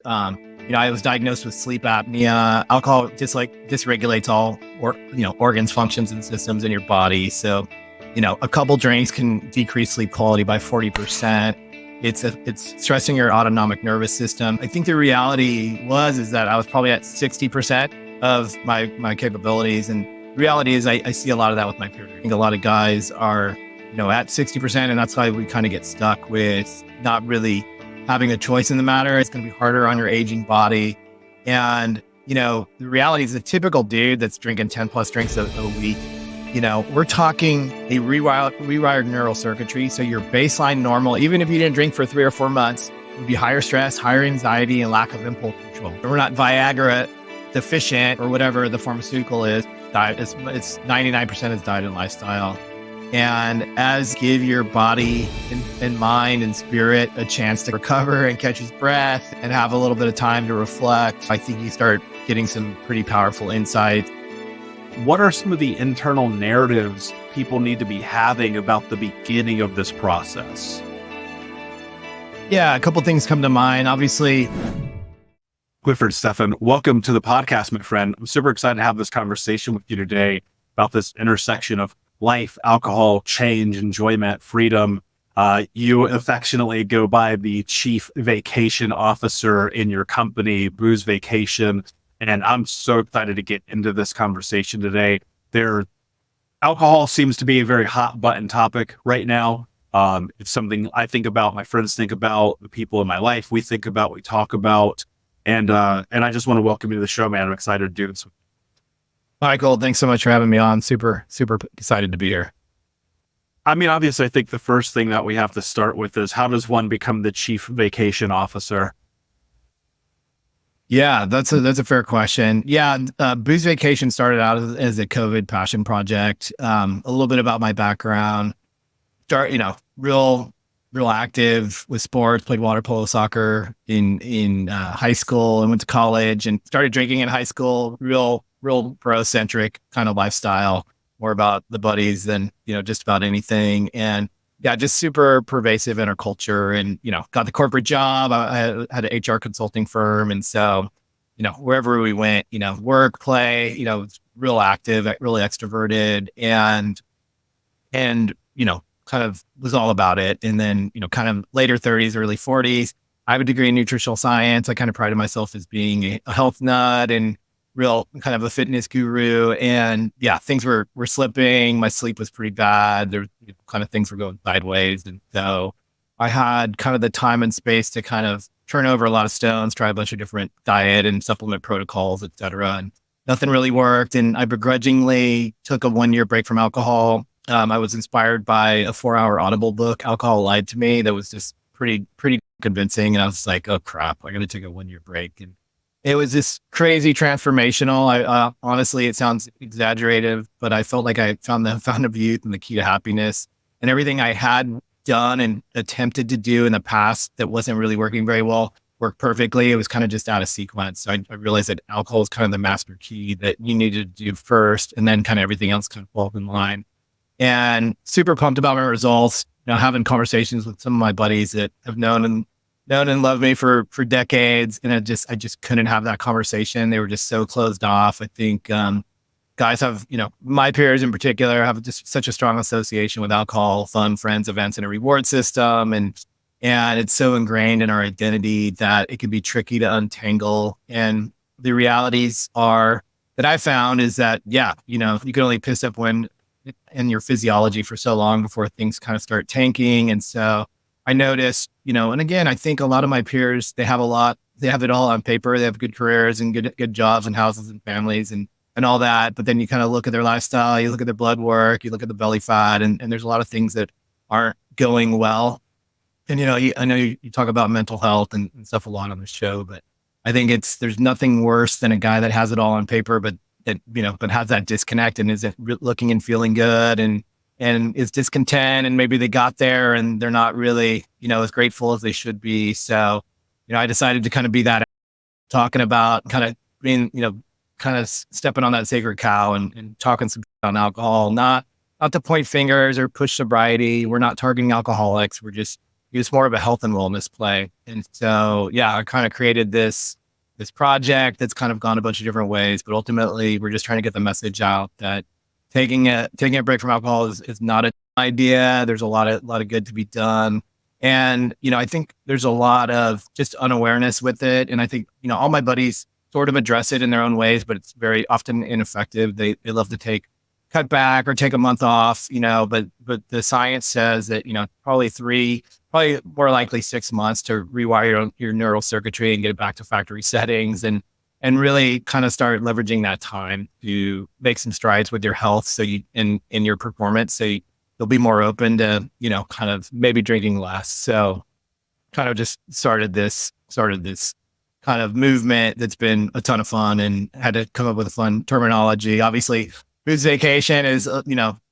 I was diagnosed with sleep apnea. Alcohol just dysregulates all organs, functions, and systems in your body. So, a couple drinks can decrease sleep quality by 40%. It's stressing your autonomic nervous system. I think the reality is that I was probably at 60% of my capabilities. And the reality is I see a lot of that with my peers. I think a lot of guys are, at 60%. And that's why we kind of get stuck with not really having a choice in the matter. It's going to be harder on your aging body. And, the reality is a typical dude that's drinking 10 plus drinks a week, we're talking a rewired neural circuitry. So your baseline normal, even if you didn't drink for 3 or 4 months, would be higher stress, higher anxiety, and lack of impulse control. We're not Viagra deficient or whatever the pharmaceutical is. Diet, it's 99% is diet and lifestyle. And as give your body and mind and spirit a chance to recover and catch his breath and have a little bit of time to reflect, I think you start getting some pretty powerful insights. What are some of the internal narratives people need to be having about the beginning of this process? Yeah, a couple things come to mind. Obviously, Clifford Stephan, welcome to the podcast, my friend. I'm super excited to have this conversation with you today about this intersection of life, alcohol, change, enjoyment, freedom. You affectionately go by the chief vacation officer in your company, Booze Vacation. And I'm so excited to get into this conversation today. Alcohol seems to be a very hot button topic right now. It's something I think about, my friends think about, the people in my life we think about, we talk about. And I just want to welcome you to the show, man. I'm excited to do this. Michael, thanks so much for having me on. Super, super excited to be here. I mean, obviously, I think the first thing that we have to start with is how does one become the chief vacation officer? Yeah, that's a fair question. Yeah, Booze Vacation started out as a COVID passion project. A little bit about my background. Real active with sports. Played water polo, soccer in high school, and went to college and started drinking in high school. Real pro-centric kind of lifestyle. More about the buddies than just about anything. And yeah, just super pervasive in our culture, and got the corporate job. I had an HR consulting firm, and so wherever we went, work, play, real active, really extroverted, and kind of was all about it. And then kind of later 30s, early 40s, I have a degree in nutritional science. I kind of prided myself as being a health nut and real kind of a fitness guru. And yeah, things were slipping. My sleep was pretty bad. There kind of things were going sideways. And so I had kind of the time and space to kind of turn over a lot of stones, try a bunch of different diet and supplement protocols, et cetera. And nothing really worked. And I begrudgingly took a 1-year break from alcohol. I was inspired by a 4-hour Audible book, Alcohol Lied to Me, that was just pretty convincing. And I was like, oh crap, I got to take a 1-year break. And it was this crazy transformational. I honestly, it sounds exaggerative, but I felt like I found the fountain of youth and the key to happiness, and everything I had done and attempted to do in the past that wasn't really working very well worked perfectly. It was kind of just out of sequence. So I realized that alcohol is kind of the master key that you need to do first, and then kind of everything else kind of falls in line. And super pumped about my results. Having conversations with some of my buddies that have known and loved me for decades. And I just couldn't have that conversation. They were just so closed off. I think guys have, my peers in particular have just such a strong association with alcohol, fun, friends, events, and a reward system. And it's so ingrained in our identity that it can be tricky to untangle. And the realities are that I found is that, you can only piss up wind in your physiology for so long before things kind of start tanking. And so I noticed, and again, I think a lot of my peers, they have it all on paper. They have good careers and good jobs and houses and families and all that. But then you kind of look at their lifestyle, you look at their blood work, you look at the belly fat, and there's a lot of things that aren't going well. And, I know you talk about mental health and stuff a lot on this show, but I think there's nothing worse than a guy that has it all on paper, but has that disconnect and isn't looking and feeling good and is discontent, and maybe they got there and they're not really, as grateful as they should be. So, I decided to kind of be that, talking about kind of being, kind of stepping on that sacred cow and talking some on alcohol, not to point fingers or push sobriety. We're not targeting alcoholics. We're just it was more of a health and wellness play. And so, yeah, I kind of created this project that's kind of gone a bunch of different ways, but ultimately we're just trying to get the message out that taking a break from alcohol is not an idea. There's a lot of good to be done. And, I think there's a lot of just unawareness with it. And I think, all my buddies sort of address it in their own ways, but it's very often ineffective. They love to cut back or take a month off, but the science says that, probably more likely 6 months to rewire your neural circuitry and get it back to factory settings and really kind of start leveraging that time to make some strides with your health. So in your performance, so you'll be more open to, kind of maybe drinking less. So kind of just started this kind of movement that's been a ton of fun and had to come up with a fun terminology. Obviously, booze vacation is,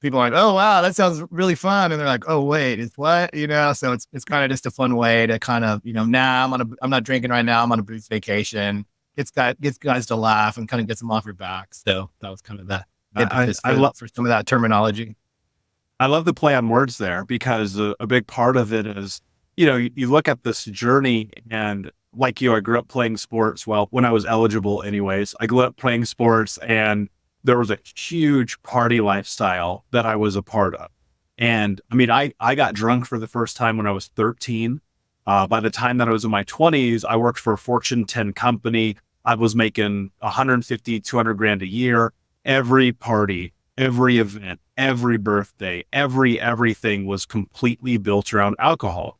people are like, oh, wow, that sounds really fun. And they're like, oh, wait, it's what, so it's kind of just a fun way to kind of, nah, I'm not drinking right now. I'm on a booze vacation. Gets guys to laugh and kind of gets them off your back. So that was kind of the impetus for some of that terminology. I love the play on words there because a big part of it is, you look at this journey and like I grew up playing sports. Well, when I was eligible anyways, I grew up playing sports and there was a huge party lifestyle that I was a part of. And I mean, I got drunk for the first time when I was 13. By the time that I was in my 20s, I worked for a Fortune 10 company. I was making 150, 200 grand a year. Every party, every event, every birthday, everything was completely built around alcohol.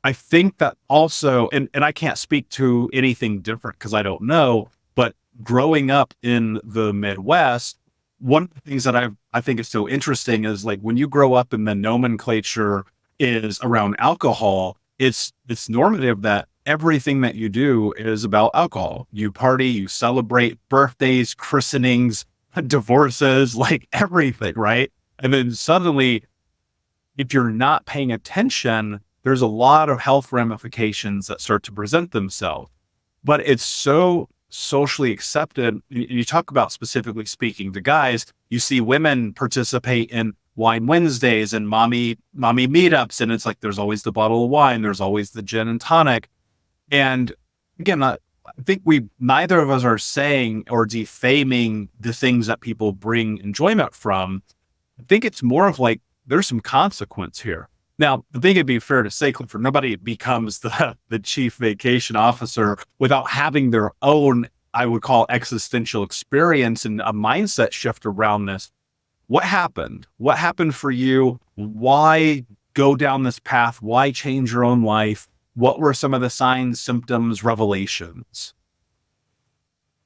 I think that also, and I can't speak to anything different because I don't know, but growing up in the Midwest, one of the things that I think is so interesting is like when you grow up and the nomenclature is around alcohol, it's normative that everything that you do is about alcohol. You party, you celebrate birthdays, christenings, divorces, like everything, right? And then suddenly, if you're not paying attention, there's a lot of health ramifications that start to present themselves. But it's so socially accepted. You talk about, specifically speaking to guys, you see women participate in wine Wednesdays and mommy meetups. And it's like, there's always the bottle of wine. There's always the gin and tonic. And again, I think neither of us are saying or defaming the things that people bring enjoyment from. I think it's more of like, there's some consequence here. Now, I think it'd be fair to say, Clifford, nobody becomes the chief vacation officer without having their own, I would call, existential experience and a mindset shift around this. What happened? What happened for you? Why go down this path? Why change your own life? What were some of the signs, symptoms, revelations?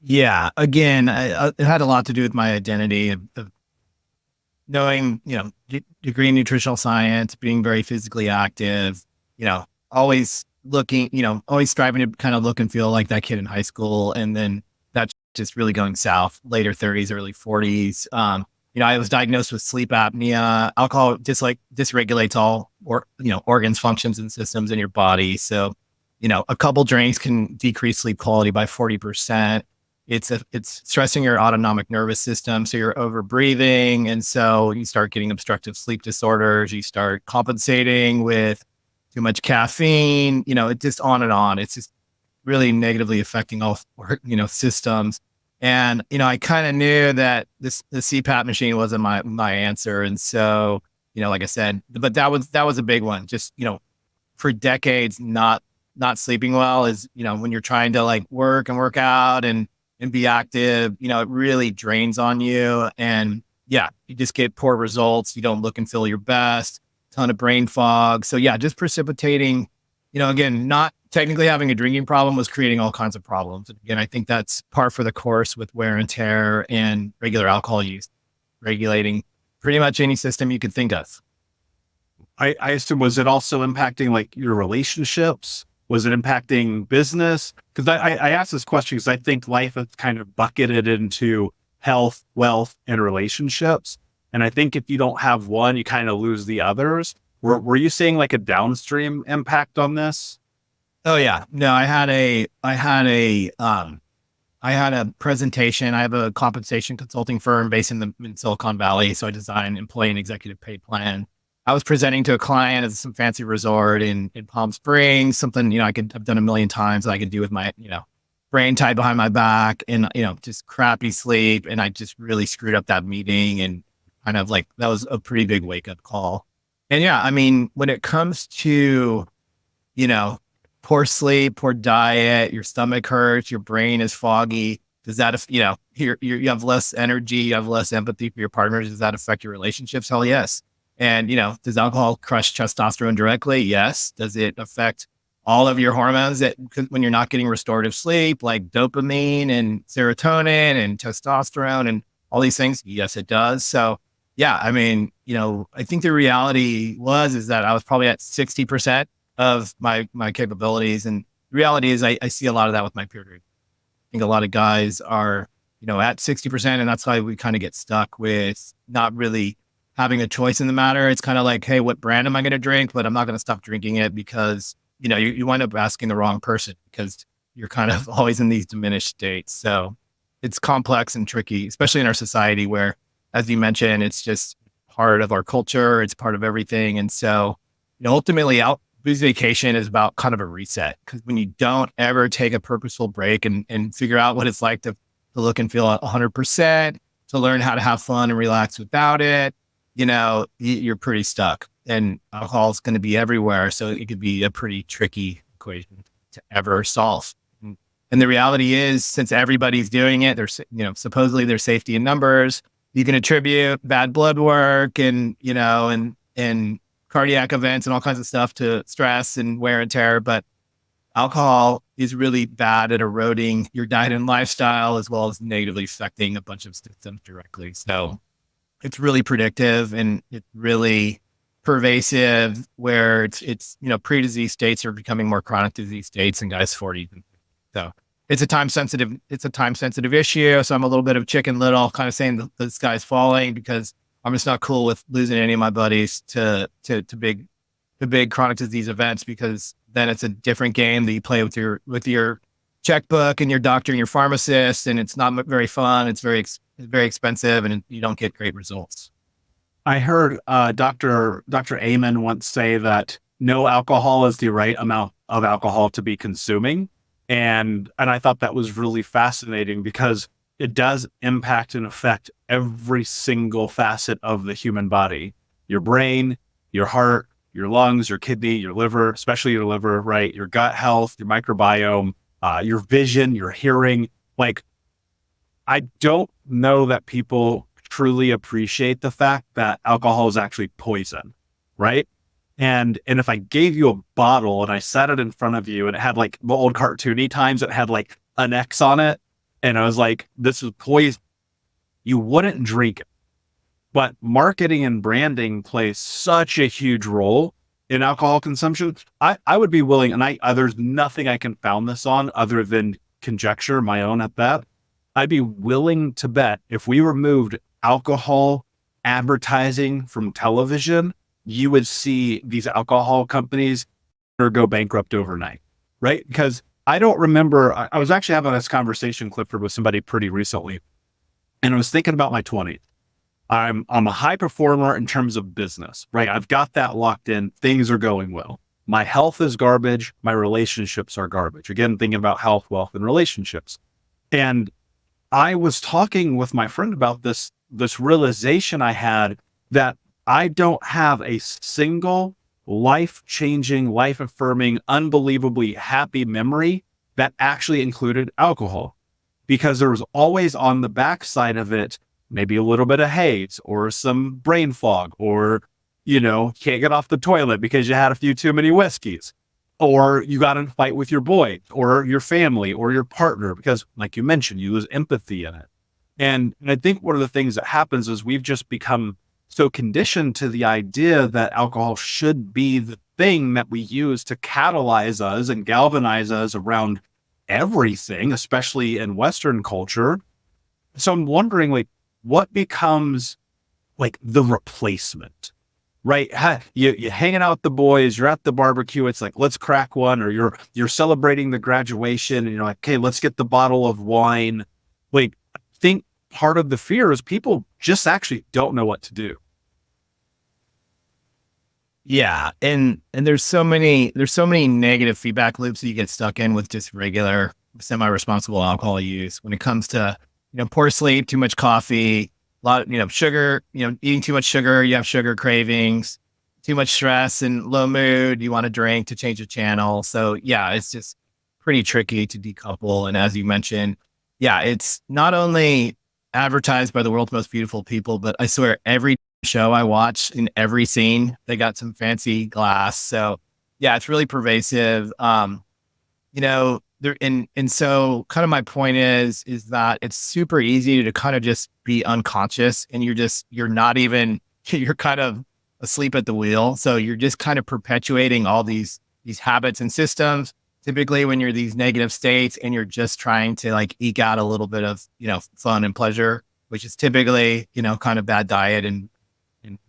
Yeah, again, it had a lot to do with my identity of knowing, degree in nutritional science, being very physically active, always looking, always striving to kind of look and feel like that kid in high school. And then that's just really going south, later 30s, early 40s. I was diagnosed with sleep apnea. Alcohol just dysregulates all organs, functions, and systems in your body. So, a couple drinks can decrease sleep quality by 40%. It's stressing your autonomic nervous system. So you're over breathing. And so you start getting obstructive sleep disorders. You start compensating with too much caffeine, it just on and on. It's just really negatively affecting all, systems. And, I kind of knew that the CPAP machine wasn't my answer. And so, like I said, but that was a big one. Just, for decades, not sleeping well is, when you're trying to like work out and be active, it really drains on you. And yeah, you just get poor results. You don't look and feel your best, ton of brain fog. So yeah, just precipitating, again, not technically having a drinking problem was creating all kinds of problems. And again, I think that's par for the course with wear and tear and regular alcohol use, regulating pretty much any system you could think of. I assume, was it also impacting like your relationships? Was it impacting business? Because I asked this question because I think life is kind of bucketed into health, wealth, and relationships. And I think if you don't have one, you kind of lose the others. Were you seeing like a downstream impact on this? Oh yeah, no, I had a presentation. I have a compensation consulting firm based in Silicon Valley. So I design employee and executive pay plan. I was presenting to a client at some fancy resort in Palm Springs, something, I've done a million times that I could do with my, brain tied behind my back and, just crappy sleep. And I just really screwed up that meeting and kind of like, that was a pretty big wake up call. And yeah, I mean, when it comes to, you know, poor sleep, poor diet, your stomach hurts, your brain is foggy. Does that, you have less energy, you have less empathy for your partners. Does that affect your relationships? Hell yes. And, does alcohol crush testosterone directly? Yes. Does it affect all of your hormones when you're not getting restorative sleep, like dopamine and serotonin and testosterone and all these things? Yes, it does. So, yeah, I mean, I think the reality is that I was probably at 60% of my capabilities. And the reality is I see a lot of that with my peer group. I think a lot of guys are, at 60%. And that's why we kind of get stuck with not really having a choice in the matter. It's kind of like, hey, what brand am I going to drink? But I'm not going to stop drinking it because, you wind up asking the wrong person because you're kind of always in these diminished states. So it's complex and tricky, especially in our society where, as you mentioned, it's just part of our culture. It's part of everything. And so, ultimately booze vacation is about kind of a reset because when you don't ever take a purposeful break and figure out what it's like to look and feel 100%, to learn how to have fun and relax without it, you're pretty stuck. And alcohol is going to be everywhere. So it could be a pretty tricky equation to ever solve. And the reality is, since everybody's doing it, there's, supposedly there's safety in numbers. You can attribute bad blood work and cardiac events and all kinds of stuff to stress and wear and tear. But alcohol is really bad at eroding your diet and lifestyle, as well as negatively affecting a bunch of systems directly. So it's really predictive and it's really pervasive where it's pre-disease states are becoming more chronic disease states in guys 40s. So it's a time sensitive issue. So I'm a little bit of Chicken Little, kind of saying the sky's falling because I'm just not cool with losing any of my buddies to big chronic disease events, because then it's a different game that you play with your checkbook and your doctor and your pharmacist, and it's not very fun. It's very expensive, and you don't get great results. I heard Dr. Amen once say that no alcohol is the right amount of alcohol to be consuming. And I thought that was really fascinating because it does impact and affect every single facet of the human body, your brain, your heart, your lungs, your kidney, your liver, especially your liver, right? Your gut health, your microbiome, your vision, your hearing. Like, I don't know that people truly appreciate the fact that alcohol is actually poison, right? And if I gave you a bottle and I set it in front of you and it had like the old cartoony times, it had like an X on it, and I was like, this is poison, you wouldn't drink it. But marketing and branding plays such a huge role in alcohol consumption. I would be willing, and there's nothing I can found this on other than conjecture, my own at that. I'd be willing to bet if we removed alcohol advertising from television, you would see these alcohol companies go bankrupt overnight, right? Because I don't remember, I was actually having this conversation, Clifford, with somebody pretty recently, and I was thinking about my 20s. I'm a high performer in terms of business, right? I've got that locked in. Things are going well. My health is garbage. My relationships are garbage. Again, thinking about health, wealth, and relationships. And I was talking with my friend about this realization I had that I don't have a single life-changing, life-affirming, unbelievably happy memory that actually included alcohol, because there was always on the backside of it maybe a little bit of haze or some brain fog, or, can't get off the toilet because you had a few too many whiskeys, or you got in a fight with your boy or your family or your partner, because like you mentioned, you lose empathy in it. And I think one of the things that happens is we've just become so conditioned to the idea that alcohol should be the thing that we use to catalyze us and galvanize us around everything, especially in Western culture. So I'm wondering, like, what becomes like the replacement, right? You're hanging out with the boys, you're at the barbecue, it's like, let's crack one, or you're celebrating the graduation and you're like, okay, let's get the bottle of wine. Like, I think part of the fear is people just actually don't know what to do. Yeah, and there's so many negative feedback loops that you get stuck in with just regular semi-responsible alcohol use when it comes to, poor sleep, too much coffee, a lot of, sugar, eating too much sugar, you have sugar cravings, too much stress and low mood, you want to drink to change the channel. So yeah, it's just pretty tricky to decouple. And as you mentioned, yeah, it's not only advertised by the world's most beautiful people, but I swear every show I watch in every scene, they got some fancy glass. So yeah, it's really pervasive. There and so kind of my point is that it's super easy to kind of just be unconscious and you're not even you're kind of asleep at the wheel. So you're just kind of perpetuating all these habits and systems. Typically when you're these negative states and you're just trying to like eke out a little bit of, fun and pleasure, which is typically, kind of bad diet and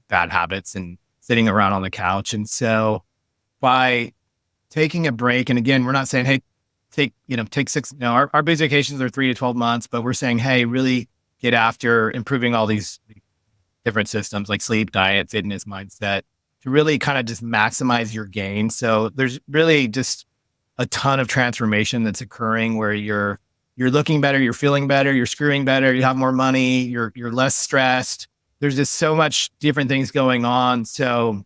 bad habits and sitting around on the couch. And so by taking a break, and again, we're not saying, hey, take six, our basic vacations are 3 to 12 months, but we're saying, hey, really get after improving all these different systems like sleep, diet, fitness, mindset to really kind of just maximize your gain. So there's really just a ton of transformation that's occurring where you're looking better, you're feeling better, you're screwing better, you have more money, you're less stressed. There's just so much different things going on. So,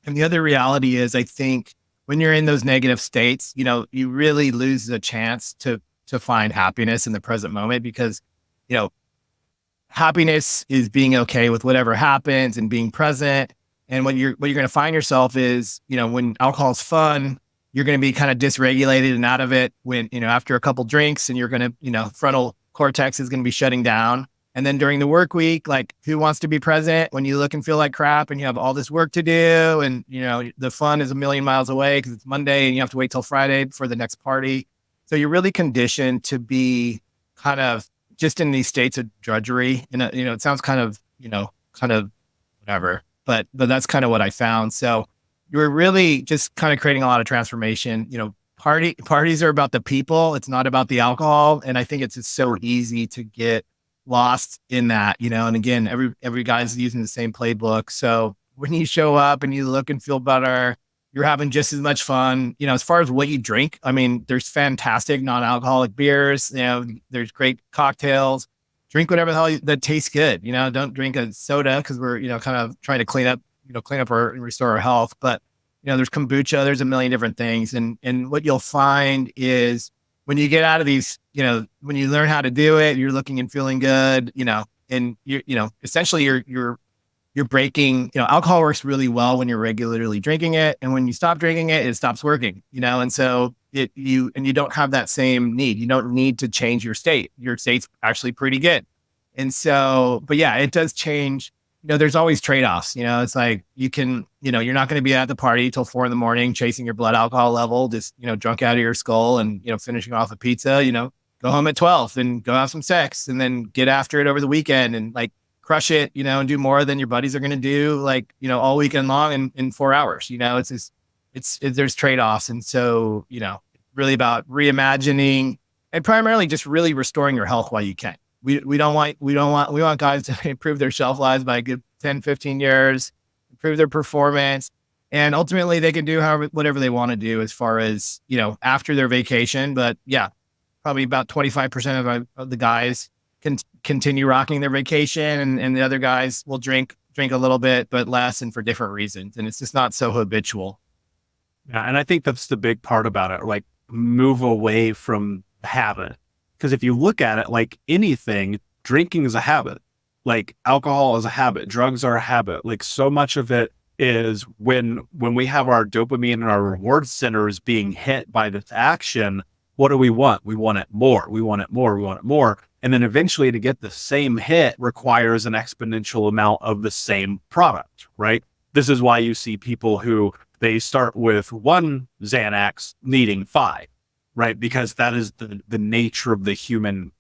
and the other reality is, I think when you're in those negative states, you really lose the chance to find happiness in the present moment because, you know, happiness is being okay with whatever happens and being present. And what you're going to find yourself is, when alcohol is fun, you're going to be kind of dysregulated and out of it when, after a couple drinks and you're going to, frontal cortex is going to be shutting down. And then during the work week, like who wants to be present when you look and feel like crap and you have all this work to do and, the fun is a million miles away because it's Monday and you have to wait till Friday for the next party. So you're really conditioned to be kind of just in these states of drudgery. And, it sounds kind of whatever, but that's kind of what I found. So you're really just kind of creating a lot of transformation. Parties are about the people. It's not about the alcohol. And I think it's just so easy to get lost in that, and again, every guy's using the same playbook. So when you show up and you look and feel better, you're having just as much fun. As far as what you drink, I mean, there's fantastic non-alcoholic beers, there's great cocktails. Drink whatever the hell that tastes good. Don't drink a soda because we're, kind of trying to clean up our and restore our health. But, there's kombucha, there's a million different things. And what you'll find is when you get out of these, when you learn how to do it, you're looking and feeling good, and essentially you're breaking, alcohol works really well when you're regularly drinking it. And when you stop drinking it, it stops working, and so you don't have that same need. You don't need to change your state. Your state's actually pretty good. And so, but yeah, it does change. There's always trade-offs, it's like you can, you're not going to be at the party till 4 a.m. chasing your blood alcohol level, just, drunk out of your skull and, finishing off a pizza, go home at 12 and go have some sex and then get after it over the weekend and like crush it, and do more than your buddies are going to do like, all weekend long in 4 hours, it's just, there's trade-offs. And so, really about reimagining and primarily just really restoring your health while you can. We want guys to improve their shelf lives by a good 10, 15 years, improve their performance. And ultimately they can do whatever they want to do as far as, after their vacation. But yeah, probably about 25% of the guys can continue rocking their vacation and the other guys will drink a little bit, but less and for different reasons. And it's just not so habitual. Yeah, and I think that's the big part about it, like move away from habit. Because if you look at it like anything, drinking is a habit, like alcohol is a habit, drugs are a habit. Like so much of it is when we have our dopamine and our reward centers being hit by this action, what do we want? We want it more. We want it more. We want it more. And then eventually to get the same hit requires an exponential amount of the same product, right? This is why you see people who they start with one Xanax needing 5. Right. Because that is the nature of the human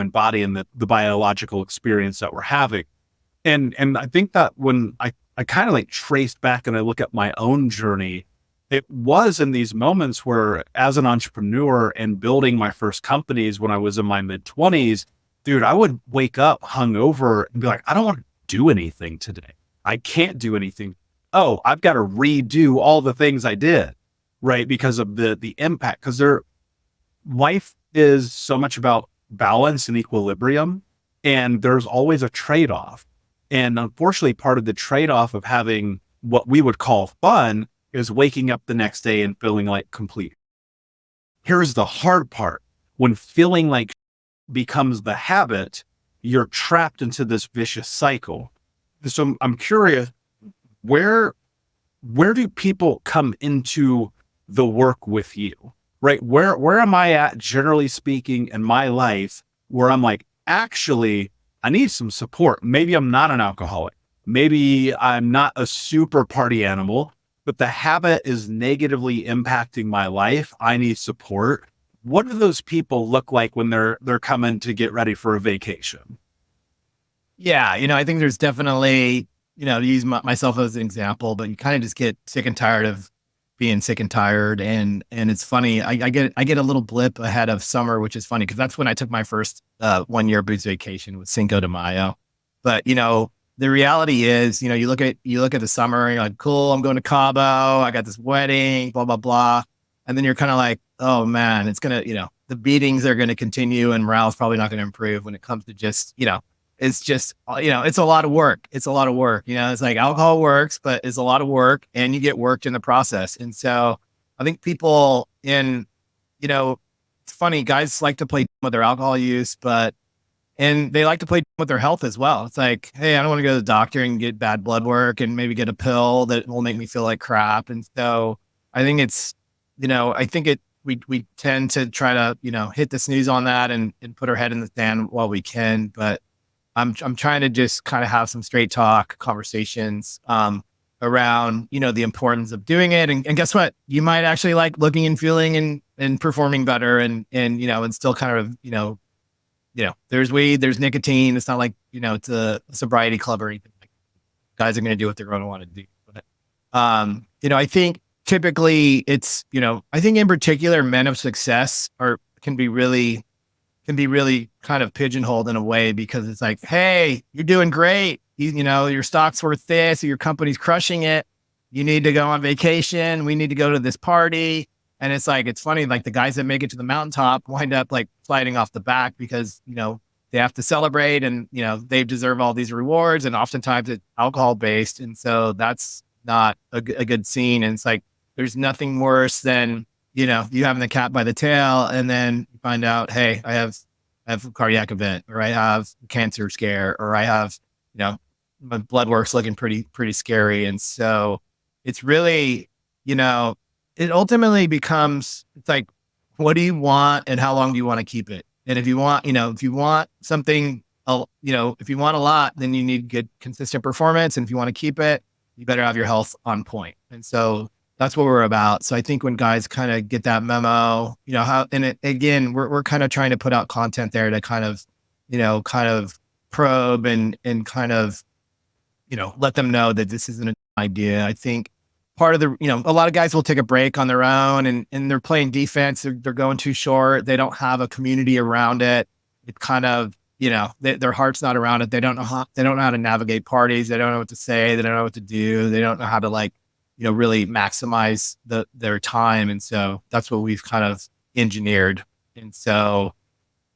body and the biological experience that we're having. And I think that when I kind of like traced back and I look at my own journey, it was in these moments where as an entrepreneur and building my first companies when I was in my mid-20s, dude, I would wake up hungover and be like, I don't want to do anything today. I can't do anything. oh, I've got to redo all the things I did, right? Because of the impact, because life is so much about balance and equilibrium, and there's always a trade-off. And unfortunately, part of the trade-off of having what we would call fun is waking up the next day and feeling like complete. Here's the hard part. When feeling like becomes the habit, you're trapped into this vicious cycle. So I'm curious, where do people come into the work with you? Right? Where am I at, generally speaking, in my life, where I'm like, actually, I need some support. Maybe I'm not an alcoholic. Maybe I'm not a super party animal, but the habit is negatively impacting my life. I need support. What do those people look like when they're coming to get ready for a vacation? Yeah, I think there's definitely, to use myself as an example, but you kind of just get sick and tired of being sick and tired. And it's funny, I get a little blip ahead of summer, which is funny because that's when I took my first 1 year booze vacation with Cinco de Mayo. But the reality is, you look at the summer and you're like, cool, I'm going to Cabo, I got this wedding, blah, blah, blah. And then you're kind of like, oh man, it's gonna, the beatings are gonna continue and morale's probably not gonna improve when it comes to just, it's just, it's a lot of work. It's a lot of work. It's like alcohol works, but it's a lot of work and you get worked in the process. And so I think people it's funny, guys like to play with their alcohol use, and they like to play with their health as well. It's like, hey, I don't want to go to the doctor and get bad blood work and maybe get a pill that will make me feel like crap. And so I think we tend to try to, hit the snooze on that and put our head in the sand while we can. But I'm trying to just kind of have some straight talk conversations around, the importance of doing it. And guess what? You might actually like looking and feeling and performing better and still kind of, there's weed, there's nicotine. It's not like, it's a sobriety club or anything. Like guys are going to do what they're going to want to do. But, I think typically it's, I think in particular, men of success can be really kind of pigeonholed in a way because it's like, hey, you're doing great. Your stock's worth this, or your company's crushing it. You need to go on vacation. We need to go to this party. And it's like, it's funny, like the guys that make it to the mountaintop wind up like sliding off the back because, they have to celebrate and, they deserve all these rewards. And oftentimes it's alcohol based. And so that's not a good scene. And it's like, there's nothing worse than, you having the cat by the tail and then you find out, hey, I have a cardiac event or I have a cancer scare or I have, my blood work's looking pretty scary. And so it's really, it ultimately becomes, it's like, what do you want and how long do you want to keep it? And if you want, if you want something, if you want a lot, then you need good consistent performance. And if you want to keep it, you better have your health on point. And so that's what we're about. So I think when guys kind of get that memo, again, we're kind of trying to put out content there to kind of probe and kind of, let them know that this isn't an idea. I think part of the, a lot of guys will take a break on their own and they're playing defense. They're going too short. They don't have a community around it. It kind of, their heart's not around it. They don't know how to navigate parties. They don't know what to say. They don't know what to do. They don't know how to really maximize their time. And so that's what we've kind of engineered. And so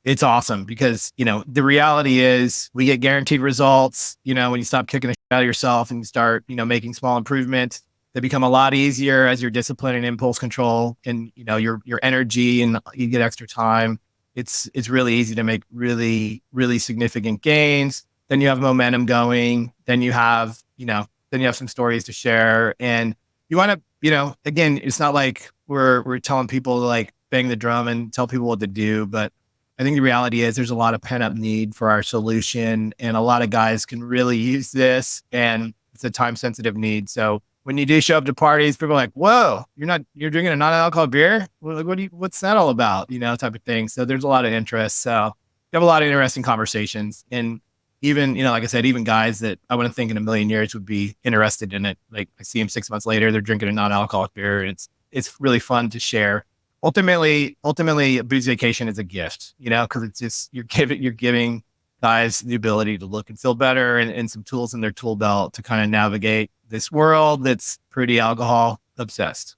it's awesome because, the reality is we get guaranteed results, when you stop kicking the shit out of yourself and you start, making small improvements, they become a lot easier as your discipline and impulse control and, your energy and you get extra time. It's really easy to make really, really significant gains. Then you have momentum going. Then you have, some stories to share and you want to, again, it's not like we're telling people to like bang the drum and tell people what to do, but I think the reality is there's a lot of pent up need for our solution and a lot of guys can really use this and it's a time sensitive need. So when you do show up to parties, people are like, whoa, you're drinking a non-alcoholic beer? What's that all about? Type of thing. So there's a lot of interest. So you have a lot of interesting conversations and even, like I said, even guys that I wouldn't think in a million years would be interested in it. Like I see them 6 months later, they're drinking a non-alcoholic beer. And it's really fun to share. Ultimately, a booze vacation is a gift, because it's just, you're giving guys the ability to look and feel better and some tools in their tool belt to kind of navigate this world that's pretty alcohol obsessed.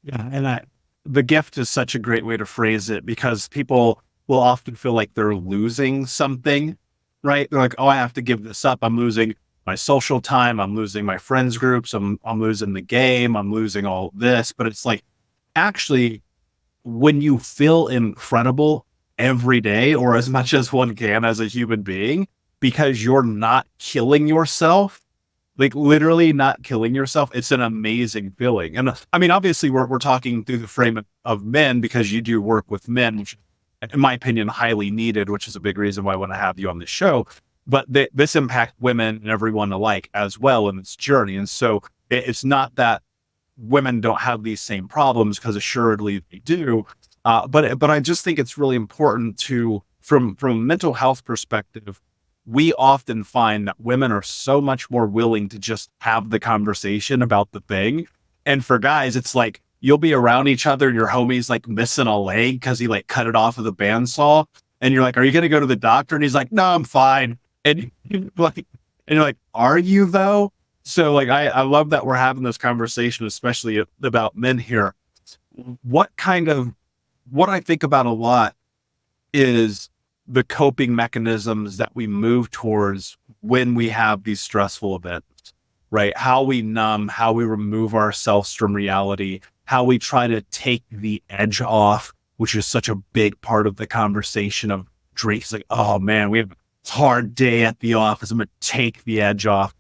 Yeah. And the gift is such a great way to phrase it, because people will often feel like they're losing something, right? They're like, oh, I have to give this up. I'm losing my social time. I'm losing my friends groups. I'm losing the game. I'm losing all this. But it's like, actually, when you feel incredible every day, or as much as one can as a human being, because you're not killing yourself, like literally not killing yourself, it's an amazing feeling. And I mean, obviously we're talking through the frame of men, because you do work with men, which in my opinion, highly needed, which is a big reason why I want to have you on this show. But this impacts women and everyone alike as well in this journey. And so it's not that women don't have these same problems, because assuredly they do. But I just think it's really important to, from a mental health perspective, we often find that women are so much more willing to just have the conversation about the thing. And for guys, it's like, you'll be around each other and your homie's like missing a leg because he like cut it off with a bandsaw. And you're like, are you going to go to the doctor? And he's like, no, I'm fine. And you're like, are you though? So like, I love that we're having this conversation, especially about men here. What I think about a lot is the coping mechanisms that we move towards when we have these stressful events, right? How we numb, how we remove ourselves from reality, how we try to take the edge off, which is such a big part of the conversation of drinks. Like, oh man, we have a hard day at the office. I'm going to take the edge off.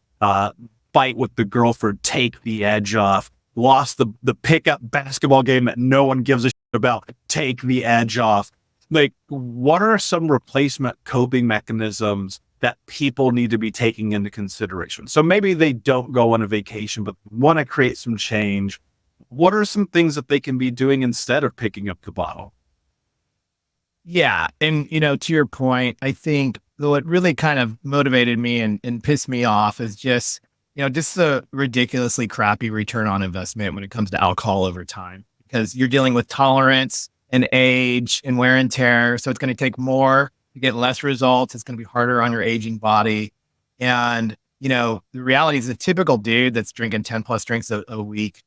Fight with the girlfriend, take the edge off. Lost the pickup basketball game that no one gives a shit about, take the edge off. Like, what are some replacement coping mechanisms that people need to be taking into consideration? So maybe they don't go on a vacation, but want to create some change. What are some things that they can be doing instead of picking up the bottle? Yeah. And, to your point, I think what really kind of motivated me and pissed me off is just the ridiculously crappy return on investment when it comes to alcohol over time, because you're dealing with tolerance and age and wear and tear. So it's going to take more to get less results. It's going to be harder on your aging body. And, the reality is a typical dude that's drinking 10 plus drinks a week,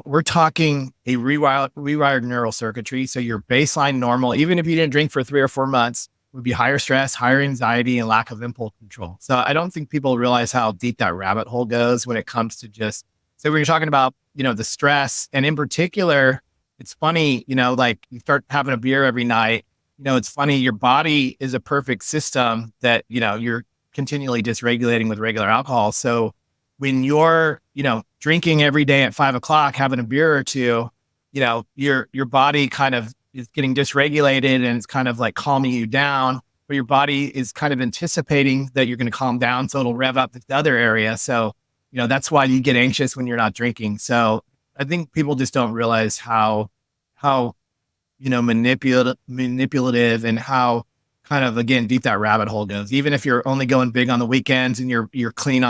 we're talking a rewired neural circuitry. So your baseline normal, even if you didn't drink for 3 or 4 months, would be higher stress, higher anxiety, and lack of impulse control. So I don't think people realize how deep that rabbit hole goes when it comes to just, so when you're talking about, the stress, and in particular, it's funny, like you start having a beer every night, it's funny, your body is a perfect system that, you're continually dysregulating with regular alcohol. So when you're, drinking every day at 5 o'clock, having a beer or two, your body kind of is getting dysregulated and it's kind of like calming you down, but your body is kind of anticipating that you're going to calm down. So it'll rev up the other area. So, that's why you get anxious when you're not drinking. So I think people just don't realize how manipulative and how kind of, again, deep that rabbit hole goes. Even if you're only going big on the weekends and you're clean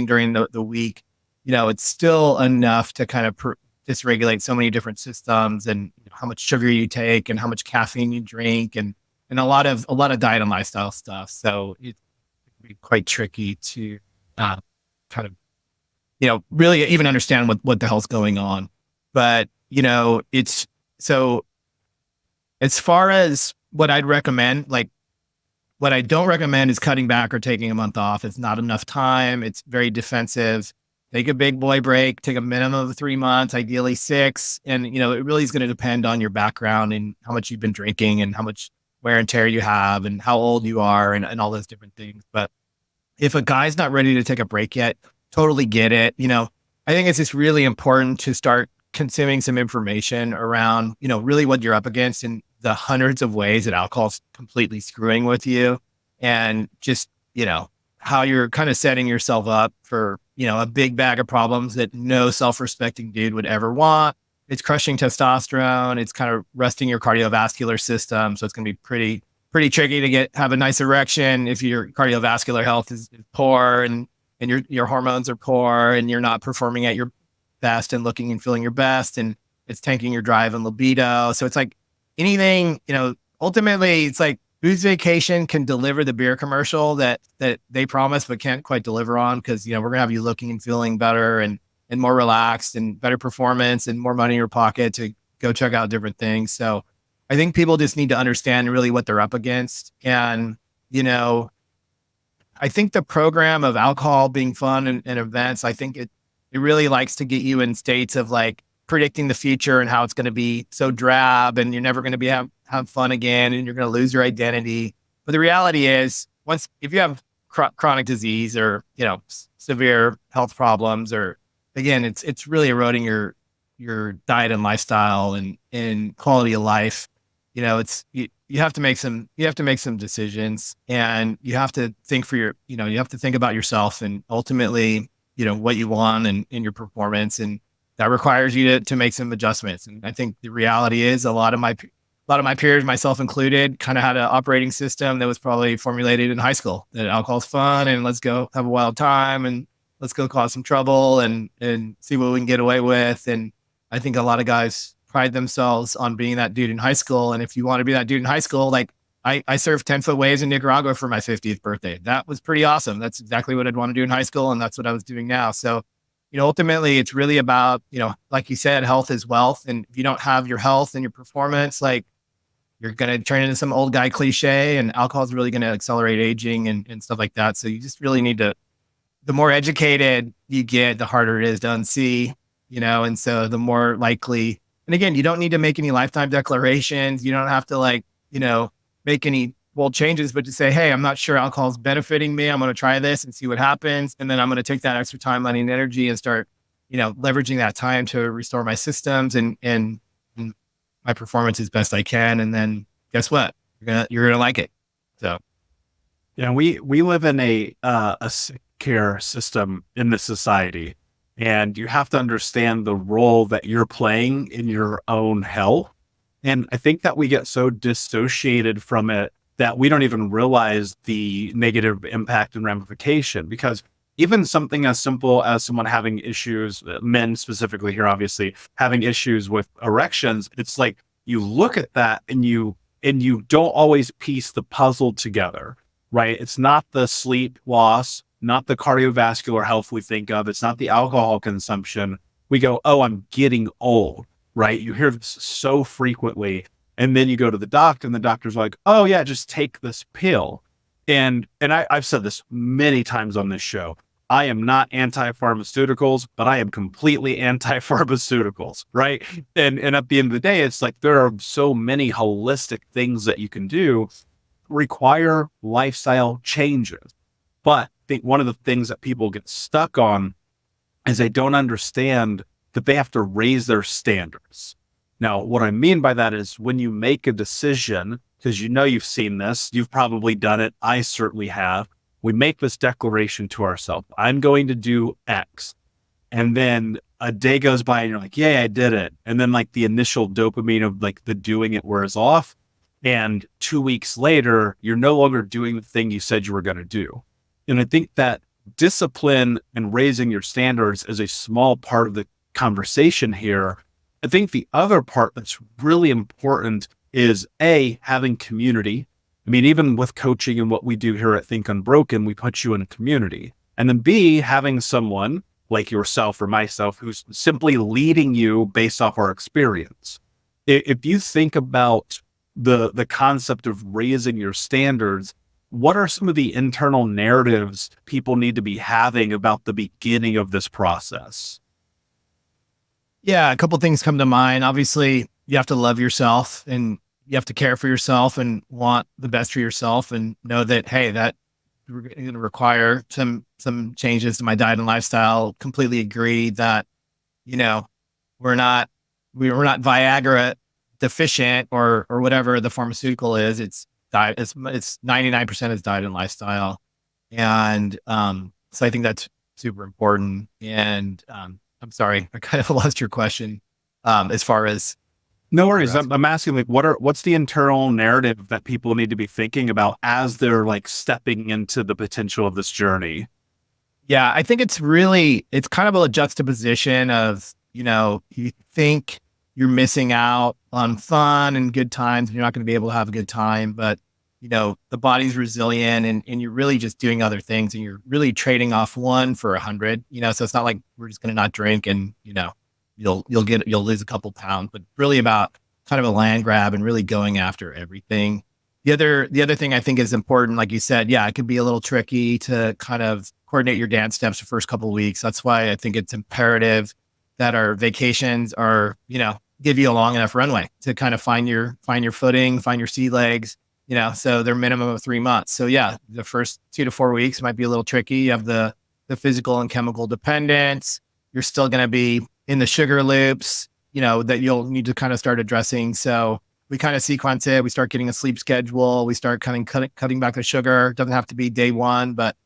during the week, it's still enough to kind of dysregulate so many different systems, and how much sugar you take and how much caffeine you drink, and a lot of diet and lifestyle stuff. So it can be quite tricky to kind of, really even understand what the hell's going on. But, it's so, as far as what I'd recommend, like what I don't recommend is cutting back or taking a month off. It's not enough time. It's very defensive. Take a big boy break, take a minimum of 3 months, ideally 6. And, it really is going to depend on your background and how much you've been drinking and how much wear and tear you have and how old you are and all those different things. But if a guy's not ready to take a break yet, totally get it. I think it's just really important to start consuming some information around, really what you're up against and the hundreds of ways that alcohol's completely screwing with you, and just, how you're kind of setting yourself up for, a big bag of problems that no self-respecting dude would ever want. It's crushing testosterone. It's kind of rusting your cardiovascular system. So it's going to be pretty tricky to have a nice erection if your cardiovascular health is poor and your hormones are poor and you're not performing at your best and looking and feeling your best, and it's tanking your drive and libido. So it's like anything, ultimately it's like Booze Vacation can deliver the beer commercial that they promise but can't quite deliver on, because we're gonna have you looking and feeling better and more relaxed and better performance and more money in your pocket to go check out different things. So I think people just need to understand really what they're up against. And you know, I think the program of alcohol being fun and events, I think it really likes to get you in states of like predicting the future and how it's going to be so drab and you're never going to be have fun again and you're going to lose your identity. But the reality is, if you have chronic disease or severe health problems, or again, it's really eroding your diet and lifestyle and quality of life. It's you have to make some decisions, and you have to think you have to think about yourself and ultimately what you want and in your performance, and that requires you to make some adjustments. And I think the reality is a lot of my peers, myself included, kind of had an operating system that was probably formulated in high school, that alcohol's fun and let's go have a wild time and let's go cause some trouble and see what we can get away with. And I think a lot of guys pride themselves on being that dude in high school. And if you want to be that dude in high school, like I surfed 10-foot waves in Nicaragua for my 50th birthday. That was pretty awesome. That's exactly what I'd want to do in high school. And that's what I was doing now. So, ultimately it's really about, like you said, health is wealth. And if you don't have your health and your performance, like you're going to turn into some old guy cliche, and alcohol is really going to accelerate aging and stuff like that. So you just really need to, the more educated you get, the harder it is to unsee, and so the more likely, and again, you don't need to make any lifetime declarations. You don't have to make any bold changes, but to say, hey, I'm not sure alcohol is benefiting me. I'm going to try this and see what happens. And then I'm going to take that extra time, money, and energy and start, leveraging that time to restore my systems and my performance as best I can. And then guess what? You're gonna like it. So yeah, we live in a sick care system in this society, and you have to understand the role that you're playing in your own health. And I think that we get so dissociated from it that we don't even realize the negative impact and ramification, because even something as simple as someone having issues, men specifically here, obviously having issues with erections, it's like you look at that and you don't always piece the puzzle together, right? It's not the sleep loss, not the cardiovascular health we think of. It's not the alcohol consumption. We go, oh, I'm getting old, right? You hear this so frequently. And then you go to the doctor and the doctor's like, oh yeah, just take this pill. And I've said this many times on this show. I am not anti-pharmaceuticals, but I am completely anti-pharmaceuticals, right? And at the end of the day, it's like there are so many holistic things that you can do, require lifestyle changes. But I think one of the things that people get stuck on is they don't understand that they have to raise their standards. Now, what I mean by that is when you make a decision, because you've seen this, you've probably done it, I certainly have. We make this declaration to ourselves, I'm going to do X. And then a day goes by and you're like, yeah, I did it. And then like the initial dopamine of like the doing it wears off. And 2 weeks later, you're no longer doing the thing you said you were going to do. And I think that discipline and raising your standards is a small part of the conversation here. I think the other part that's really important is having community. I mean, even with coaching and what we do here at Think Unbroken, we put you in a community. And then B, having someone like yourself or myself who's simply leading you based off our experience. If you think about the concept of raising your standards, what are some of the internal narratives people need to be having about the beginning of this process? yeah, a couple things come to mind. Obviously, you have to love yourself and you have to care for yourself and want the best for yourself, and know that, hey, that we're going to require some changes to my diet and lifestyle. Completely agree that, we're not Viagra deficient or whatever the pharmaceutical is. It's diet. It's 99% is diet and lifestyle. And so I think that's super important. And I'm sorry, I kind of lost your question as far as. No worries. I'm asking, like, what's the internal narrative that people need to be thinking about as they're like stepping into the potential of this journey? Yeah, I think it's kind of a juxtaposition of, you think you're missing out on fun and good times and you're not going to be able to have a good time. But the body's resilient and you're really just doing other things and you're really trading off one for 100, so it's not like we're just going to not drink and, you'll lose a couple pounds, but really about kind of a land grab and really going after everything. The other thing I think is important, like you said, yeah, it can be a little tricky to kind of coordinate your dance steps the first couple of weeks. That's why I think it's imperative that our vacations are, give you a long enough runway to kind of find your footing, find your sea legs, so they're minimum of 3 months. So yeah, the first 2 to 4 weeks might be a little tricky. You have the physical and chemical dependence. You're still going to be in the sugar loops, that you'll need to kind of start addressing. So we kind of sequence it. We start getting a sleep schedule. We start cutting back the sugar. It doesn't have to be day one, but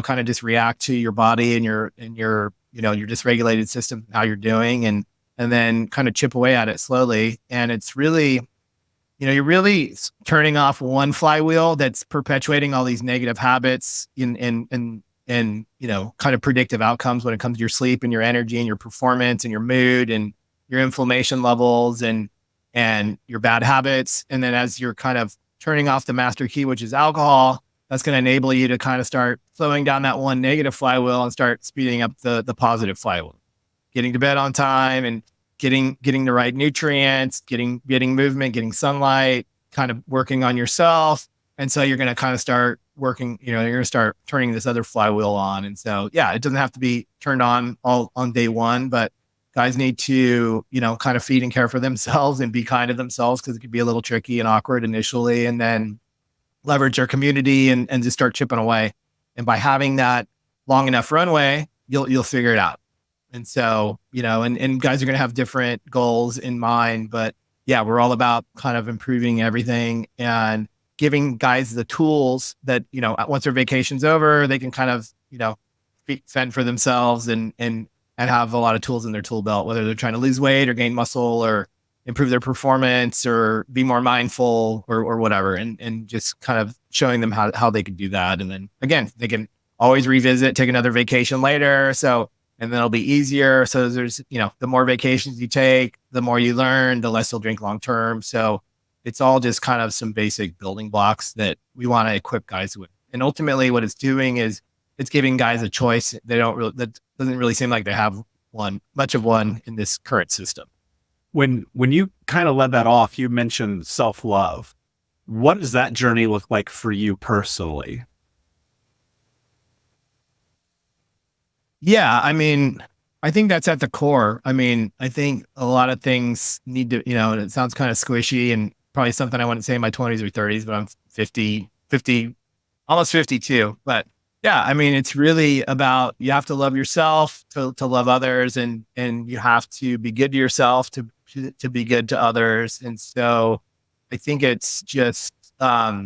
kind of just react to your body and your your dysregulated system, how you're doing, and then kind of chip away at it slowly. And it's really, you're really turning off one flywheel that's perpetuating all these negative habits and kind of predictive outcomes when it comes to your sleep and your energy and your performance and your mood and your inflammation levels and your bad habits. And then as you're kind of turning off the master key, which is alcohol, that's going to enable you to kind of start slowing down that one negative flywheel and start speeding up the positive flywheel, getting to bed on time and getting the right nutrients, getting movement, getting sunlight, kind of working on yourself. And so you're going to kind of start working, you're going to start turning this other flywheel on. And so, yeah, it doesn't have to be turned on all on day one, but guys need to, kind of feed and care for themselves and be kind to themselves, because it could be a little tricky and awkward initially, and then leverage our community and just start chipping away. And by having that long enough runway, you'll figure it out. And so, and guys are going to have different goals in mind, but yeah, we're all about kind of improving everything and giving guys the tools that, once their vacation's over, they can kind of, fend for themselves and have a lot of tools in their tool belt, whether they're trying to lose weight or gain muscle or improve their performance or be more mindful or whatever. And just kind of showing them how they could do that. And then again, they can always revisit, take another vacation later. And then it'll be easier. So there's, the more vacations you take, the more you learn, the less you'll drink long-term. So it's all just kind of some basic building blocks that we want to equip guys with. And ultimately what it's doing is it's giving guys a choice. That doesn't really seem like they have much of one in this current system. When you kind of led that off, you mentioned self-love. What does that journey look like for you personally? Yeah, I mean, I think that's at the core. I mean, I think a lot of things need to, and it sounds kind of squishy and probably something I wouldn't say in my 20s or 30s, but I'm 50, almost 52. But yeah, I mean, it's really about, you have to love yourself to love others, and you have to be good to yourself to be good to others. And so I think it's just, yeah,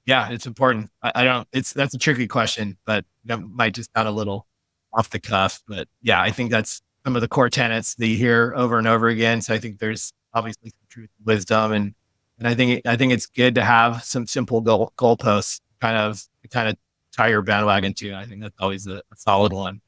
it's important. That's a tricky question, but that might just sound a little off the cuff, but yeah, I think that's some of the core tenets that you hear over and over again. So I think there's obviously some truth, wisdom, and I think it's good to have some simple goalposts, kind of tie your bandwagon to. I think that's always a solid one.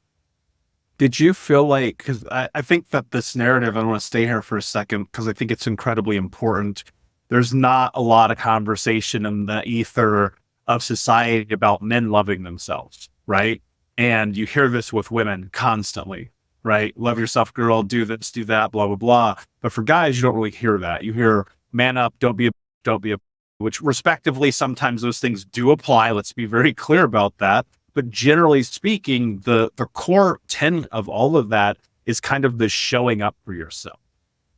Did you feel like, because I think that this narrative, I want to stay here for a second because I think it's incredibly important. There's not a lot of conversation in the ether of society about men loving themselves, right? And you hear this with women constantly, right? Love yourself, girl, do this, do that, blah, blah, blah. But for guys, you don't really hear that. You hear man up, don't be a, which respectively, sometimes those things do apply. Let's be very clear about that. But generally speaking, the core tenet of all of that is kind of the showing up for yourself.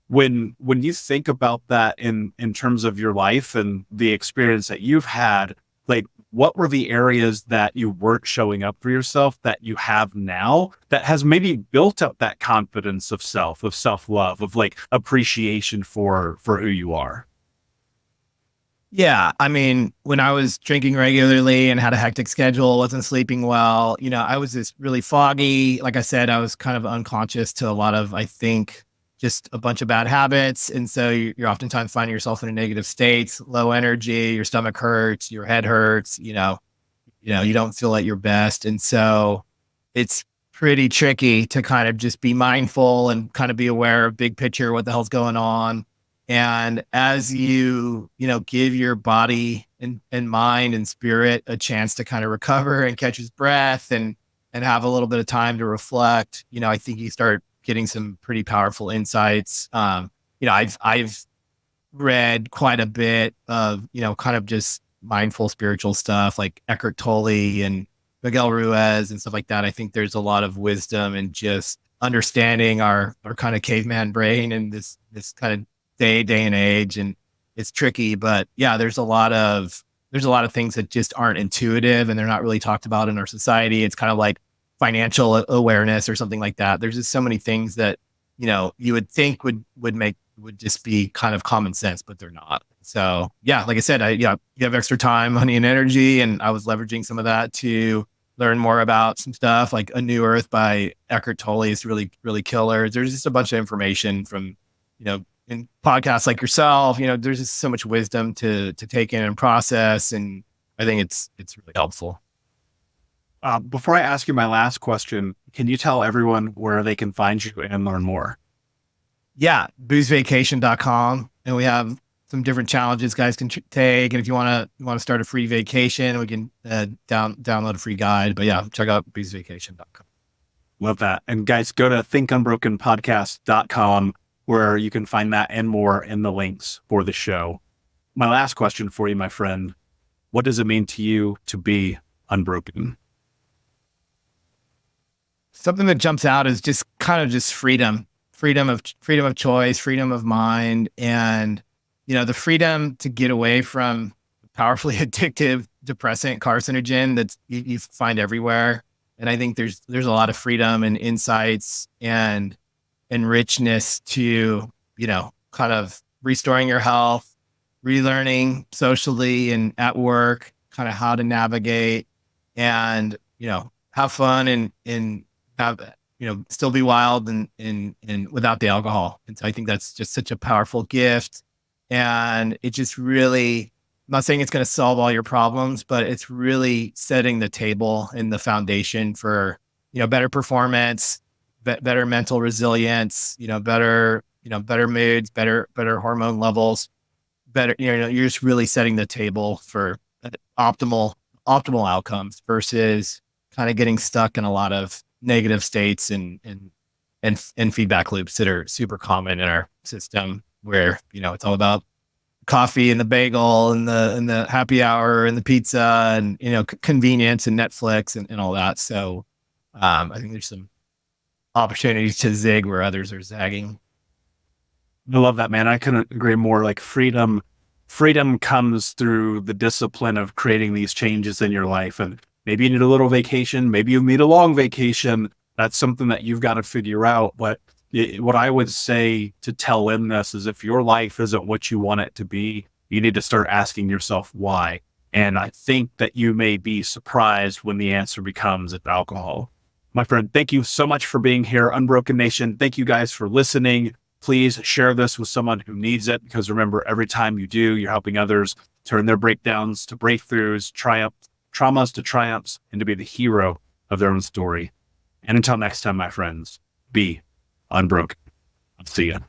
When you think about that in terms of your life and the experience that you've had, like, what were the areas that you weren't showing up for yourself that you have now that has maybe built up that confidence of self-love, of like appreciation for who you are? Yeah, I mean, when I was drinking regularly and had a hectic schedule, wasn't sleeping well, I was just really foggy. Like I said, I was kind of unconscious to a lot of, I think, just a bunch of bad habits. And so you're oftentimes finding yourself in a negative state, low energy, your stomach hurts, your head hurts, you don't feel at your best. And so it's pretty tricky to kind of just be mindful and kind of be aware of big picture, what the hell's going on. And as you, give your body and mind and spirit a chance to kind of recover and catch his breath and have a little bit of time to reflect, I think you start getting some pretty powerful insights. I've read quite a bit of, kind of just mindful spiritual stuff like Eckhart Tolle and Miguel Ruiz and stuff like that. I think there's a lot of wisdom in just understanding our kind of caveman brain and this kind of day and age. And it's tricky, but yeah, there's a lot of things that just aren't intuitive and they're not really talked about in our society. It's kind of like financial awareness or something like that. There's just so many things that, you would think would just be kind of common sense, but they're not. So yeah, like I said, you have extra time, money, and energy. And I was leveraging some of that to learn more about some stuff like A New Earth by Eckhart Tolle is really, really killer. There's just a bunch of information from, in podcasts like yourself, there's just so much wisdom to take in and process. And I think it's really helpful. Before I ask you my last question, can you tell everyone where they can find you and learn more? Yeah, boozevacation.com. And we have some different challenges guys can take. And if you want to start a free vacation, we can download a free guide. But yeah, check out boozevacation.com. Love that. And guys, go to thinkunbrokenpodcast.com where you can find that and more in the links for the show. My last question for you, my friend, what does it mean to you to be unbroken? Something that jumps out is just kind of just freedom of choice, freedom of mind, and the freedom to get away from powerfully addictive depressant carcinogen that you find everywhere. And I think there's a lot of freedom and insights and richness to kind of restoring your health, relearning socially and at work, kind of how to navigate and have fun and have still be wild and without the alcohol. And so I think that's just such a powerful gift. And it just really, I'm not saying it's going to solve all your problems, but it's really setting the table and the foundation for, better performance, better mental resilience, better moods, better hormone levels, better, you're just really setting the table for optimal outcomes versus kind of getting stuck in a lot of negative states and feedback loops that are super common in our system where, it's all about coffee and the bagel and the happy hour and the pizza and, convenience and Netflix and all that. So I think there's some opportunities to zig where others are zagging. I love that, man. I couldn't agree more. Like freedom comes through the discipline of creating these changes in your life. And maybe you need a little vacation. Maybe you need a long vacation. That's something that you've got to figure out. But what I would say to tell in this is if your life isn't what you want it to be, you need to start asking yourself why. And I think that you may be surprised when the answer becomes it's alcohol. My friend, thank you so much for being here. Unbroken Nation, thank you guys for listening. Please share this with someone who needs it, because remember, every time you do, you're helping others turn their breakdowns to breakthroughs, traumas to triumphs, and to be the hero of their own story. And until next time, my friends, be unbroken. I'll see you.